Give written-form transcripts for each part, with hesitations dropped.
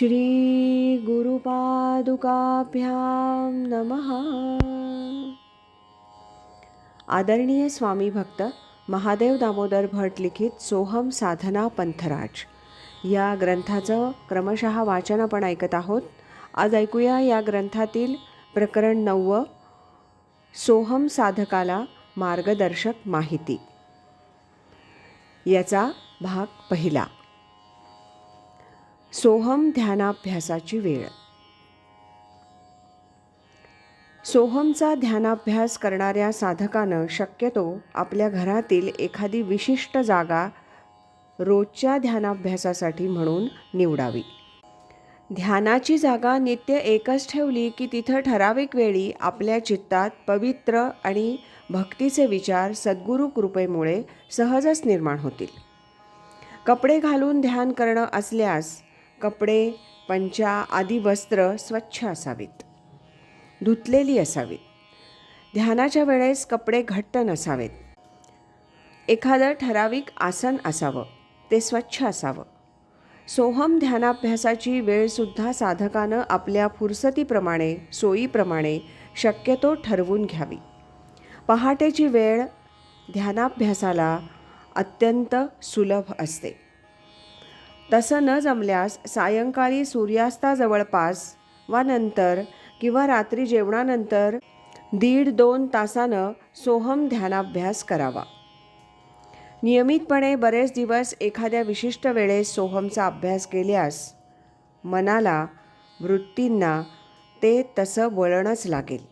श्री गुरुपादुकाभ्यां नमः। आदरणीय स्वामी भक्त महादेव दामोदर भट लिखित सोहम साधना पंथराज या ग्रंथाचं क्रमशः वाचन आपण ऐकत आहोत. आज ऐकूया या ग्रंथातील प्रकरण 9 सोहम साधकाला मार्गदर्शक माहिती याचा भाग पहिला. सोहम ध्यानाभ्यासाची वेळ. सोहमचा ध्यानाभ्यास करणाऱ्या साधकानं शक्यतो आपल्या घरातील एखादी विशिष्ट जागा रोजच्या ध्यानाभ्यासासाठी म्हणून निवडावी. ध्यानाची जागा नित्य एकच ठेवली की तिथं ठराविक वेळी आपल्या चित्तात पवित्र आणि भक्तीचे विचार सद्गुरू कृपेमुळे सहजच निर्माण होतील. कपडे घालून ध्यान करणं असल्यास कपडे, पंचा आदी वस्त्र स्वच्छ असावीत, धुतलेली असावीत. ध्यानाच्या वेळेस कपडे घट्ट नसावेत. एखादं ठराविक आसन असावं, ते स्वच्छ असावं. सोहम ध्यानाभ्यासाची वेळसुद्धा साधकानं आपल्या फुरसतीप्रमाणे सोयीप्रमाणे शक्यतो ठरवून घ्यावी. पहाटेची वेळ ध्यानाभ्यासाला अत्यंत सुलभ असते. तसं न जमल्यास सायंकाळी सूर्यास्ताजवळपास वा नंतर किंवा रात्री जेवणानंतर 1.5-2 तासानं सोहम ध्यानाभ्यास करावा. नियमितपणे बरेच दिवस एखाद्या विशिष्ट वेळेस सोहमचा अभ्यास केल्यास मनाला, वृत्तींना ते तसं वळणच लागेल.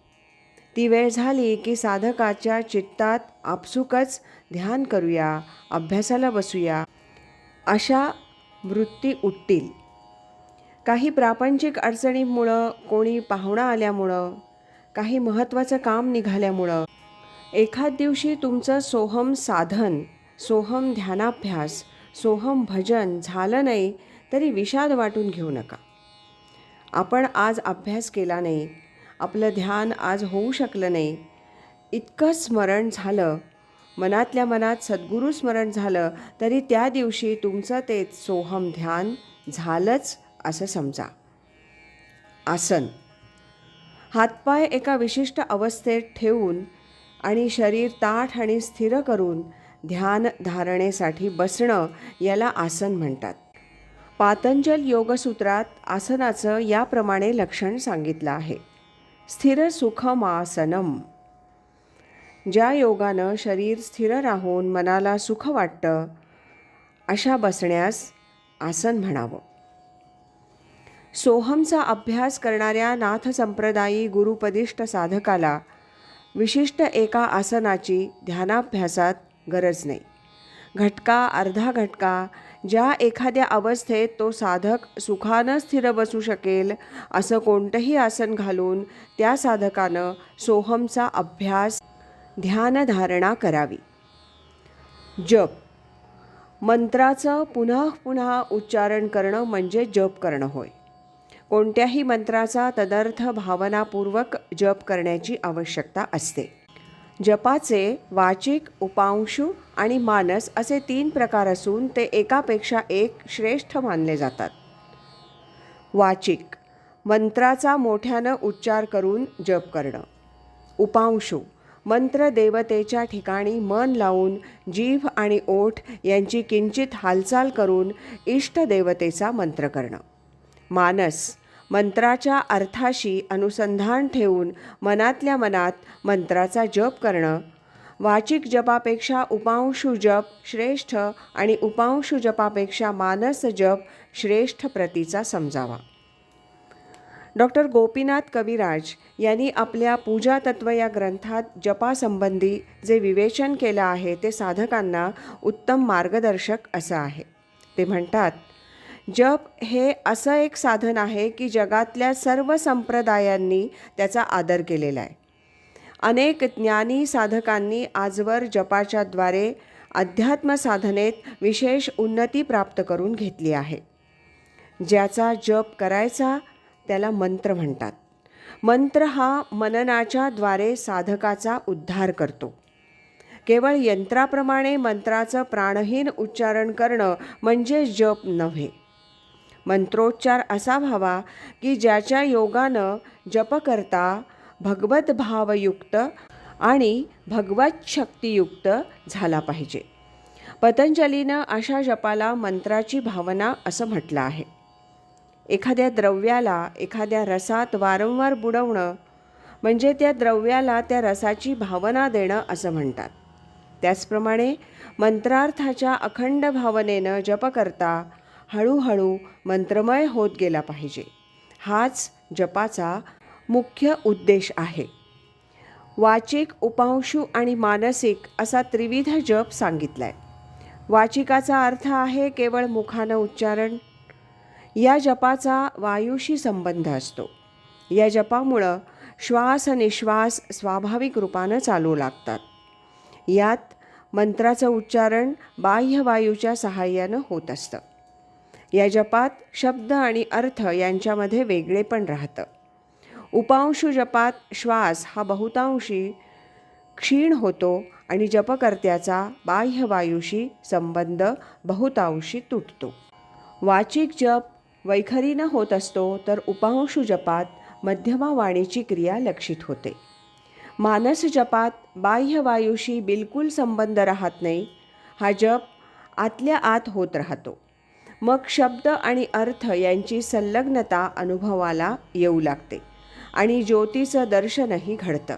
ती वेळ झाली की साधकाच्या चित्तात आपसुकच ध्यान करूया, अभ्यासाला बसूया अशा वृत्ती उठतील. काही प्रापंचिक अडचणीमुळं, कोणी पाहुणा आल्यामुळं, काही महत्त्वाचं काम निघाल्यामुळं एखाद दिवशी तुमचं सोहम साधन, सोहम ध्यानाभ्यास, सोहम भजन झालं नाही तरी विषाद वाटून घेऊ नका. आपण आज अभ्यास केला नाही, आपलं ध्यान आज होऊ शकलं नाही, इतकं स्मरण झालं, मनातल्या मनात सद्गुरू स्मरण झालं तरी त्या दिवशी तुमचं ते सोहम ध्यान झालंच असं समजा. आसन. हातपाय एका विशिष्ट अवस्थेत ठेवून आणि शरीर ताठ आणि स्थिर करून ध्यान धारणेसाठी बसणं याला आसन म्हणतात. पातंजल योगसूत्रात आसनाचं याप्रमाणे लक्षण सांगितलं आहे. स्थिर सुखमासनम. ज्या योगानं शरीर स्थिर राहून मनाला सुख वाटतं अशा बसण्यास आसन म्हणावं. सोहमचा अभ्यास करणाऱ्या नाथ संप्रदायी गुरुपदिष्ट साधकाला विशिष्ट एका आसनाची ध्यानाभ्यासात गरज नाही. घटका, अर्धा घटका, ज्या एखाद्या अवस्थेत तो साधक सुखानं स्थिर बसू शकेल असं कोणतंही आसन घालून त्या साधकानं सोहमचा अभ्यास, ध्यानधारणा करावी. जप. मंत्राचं पुन्हा पुन्हा उच्चारण करणं म्हणजे जप करणं होय. कोणत्याही मंत्राचा तदर्थ भावनापूर्वक जप करण्याची आवश्यकता असते. जपाचे वाचिक, उपांशु आणि मानस असे 3 प्रकार असून ते एकापेक्षा एक श्रेष्ठ मानले जातात. वाचिक. मंत्राचा मोठ्यानं उच्चार करून जप करणं. उपांशु. मंत्र देवतेच्या ठिकाणी मन लावून जीभ आणि ओठ यांची किंचित हालचाल करून इष्टदेवतेचा मंत्र करणं. मानस. मंत्राच्या अर्थाशी अनुसंधान ठेवून मनातल्या मनात मंत्राचा जप करणं. वाचिक जपापेक्षा उपांशु जप श्रेष्ठ आणि उपांशु जपापेक्षा मानस जप श्रेष्ठ प्रतीचा समजावा. डॉक्टर गोपीनाथ कविराज यांनी आपल्या पूजा तत्व या ग्रंथात जपासंबंधी जे विवेचन केलं आहे ते साधकांना उत्तम मार्गदर्शक असं आहे. ते म्हणतात, जप हे असं एक साधन आहे की जगातल्या सर्व संप्रदायांनी त्याचा आदर केलेला आहे. अनेक ज्ञानी साधकांनी आजवर जपाच्या द्वारे अध्यात्म साधनेत विशेष उन्नती प्राप्त करून घेतली आहे. ज्याचा जप करायचा त्याला मंत्र म्हणतात. मंत्र हा मननाच्या द्वारे साधकाचा उद्धार करतो. केवळ यंत्राप्रमाणे मंत्राचं प्राणहीन उच्चारण करणं म्हणजे जप नव्हे. मंत्रोच्चार असा व्हावा की ज्याच्या योगानं जपकर्ता भगवत भावयुक्त आणि भगवत शक्तियुक्त झाला पाहिजे. पतंजलीनं अशा जपाला मंत्राची भावना असं म्हटलं आहे. एखाद्या द्रव्याला एखाद्या रसात वारंवार बुडवणं म्हणजे त्या द्रव्याला त्या रसाची भावना देणं असं म्हणतात. त्याचप्रमाणे मंत्रार्थाच्या अखंड भावनेनं जप करता हळूहळू मंत्रमय होत गेला पाहिजे. हाच जपाचा मुख्य उद्देश आहे. वाचिक, उपांशू आणि मानसिक असा त्रिविध जप सांगितलाय. वाचिकाचा अर्थ आहे केवळ मुखानं उच्चारण. या जपाचा वायूशी संबंध असतो. या जपामुळं श्वास निश्वास स्वाभाविक रूपानं चालू लागतात. यात मंत्राचं उच्चारण बाह्य वायूच्या सहाय्यानं होत असतं. या जपात शब्द आणि अर्थ यांच्यामध्ये वेगळेपण राहतं. उपांशू जपात श्वास हा बहुतांशी क्षीण होतो आणि जपकर्त्याचा बाह्य वायूशी संबंध बहुतांशी तुटतो. वाचिक जप वैखरीनं होत असतो तर उपांशू जपात मध्यमा वाणीची क्रिया लक्षित होते. मानस जपात बाह्य वायूशी बिलकुल संबंध राहत नाही. हा जप आतल्या आत होत राहतो. मग शब्द आणि अर्थ यांची संलग्नता अनुभवाला येऊ लागते आणि ज्योतीचं दर्शनही घडतं.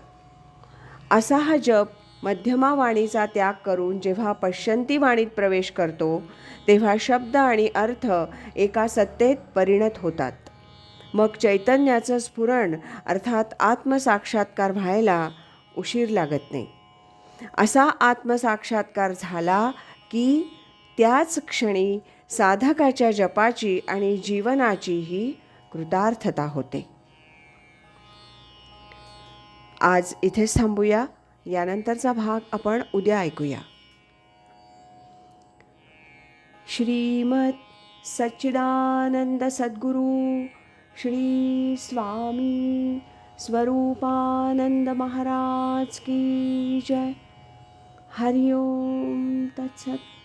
असा हा जप मध्यमा वाणीचा त्याग करून जेव्हा पश्यंती वाणीत प्रवेश करतो तेव्हा शब्द आणि अर्थ एका सत्तेत परिणत होतात. मग चैतन्याचं स्फुरण अर्थात आत्मसाक्षात्कार व्हायला उशीर लागत नाही. असा आत्मसाक्षात्कार झाला की त्याच क्षणी साधकाच्या जपाची आणि जीवनाचीही कृतार्थता होते. आज इथेच थांबूया. यानंतरचा भाग आपण उद्या ऐकूया. श्रीमद सच्चिदानंद सद्गुरु श्री स्वामी स्वरूपानंद महाराज की जय. हरि ओम तत्सत.